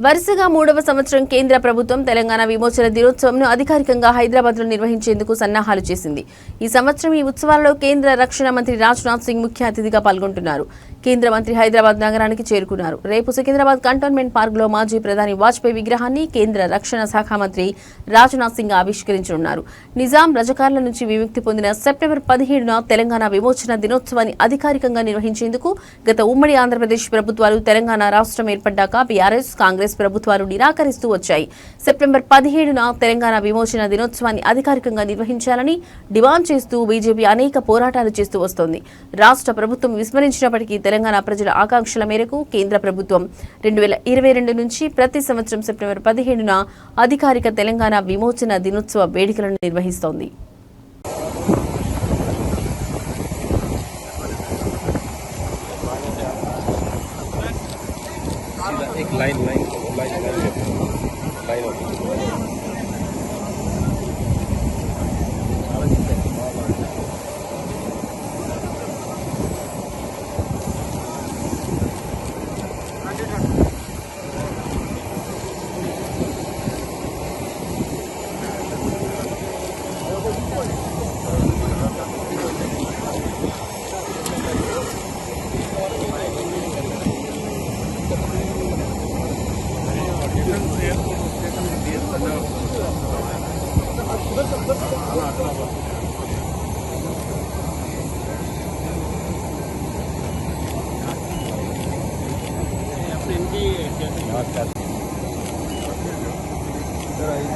వరుసగా 3వ సంవత్సరం కేంద్ర ప్రభుత్వం తెలంగాణ విమోచన దినోత్సవంను అధికారికంగా హైదరాబాద్లో నిర్వహించేందుకు సన్నాహాలు చేసింది. ఈ సంవత్సరం ఈ ఉత్సవాలలో కేంద్ర రక్షణ మంత్రి రాజ్నాథ్ సింగ్ ముఖ్య అతిథిగా పాల్గొంటున్నారు. కేంద్ర మంత్రి హైదరాబాద్ నగరానికి చేరుకున్నారు. రేపు సికింద్రాబాద్ కంటోన్మెంట్ పార్క్లో మాజీ ప్రధాని వాజ్పేయి విగ్రహాన్ని కేంద్ర రక్షణ శాఖ మంత్రి రాజ్నాథ్ సింగ్ ఆవిష్కరించనున్నారు. నిజాం రజకార్ల నుంచి విముక్తి పొందిన సెప్టెంబర్ 17న తెలంగాణ విమోచన దినోత్సవాన్ని అధికారికంగా నిర్వహించేందుకు గత ఉమ్మడి ఆంధ్రప్రదేశ్ ప్రభుత్వాలు తెలంగాణ రాష్ట్రం ఏర్పడ్డాక బీఆర్ఎస్, కాంగ్రెస్ ప్రభుత్వాలు నిరాకరిస్తూ వచ్చాయి. సెప్టెంబర్ 17న తెలంగాణ విమోచన దినోత్సవాన్ని అధికారికంగా నిర్వహించాలని డిమాండ్ చేస్తూ బీజేపీ అనేక పోరాటాలు చేస్తూ వస్తోంది. రాష్ట్ర ప్రభుత్వం విస్మరించినప్పటికీ తెలంగాణ ప్రజల ఆకాంక్షల మేరకు కేంద్ర ప్రభుత్వం 2022 నుంచి ప్రతి సంవత్సరం సెప్టెంబర్ 17న అధికారిక తెలంగాణ విమోచన దినోత్సవ వేడుకలను నిర్వహిస్తోంది.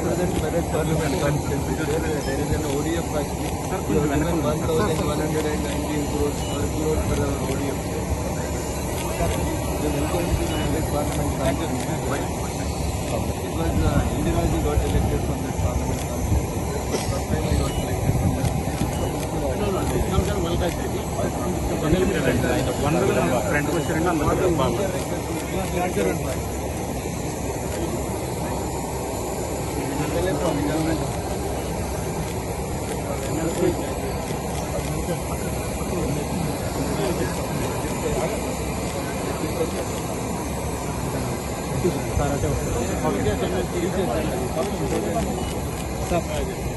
Present Merit Parliament constitution, there is an ODF factory. We have given 1,119 crores for the ODF. The welcome to the Merit Parliament constitution. It was Indiraji got elected from that Parliament constitution. First time I got elected from that. Stop.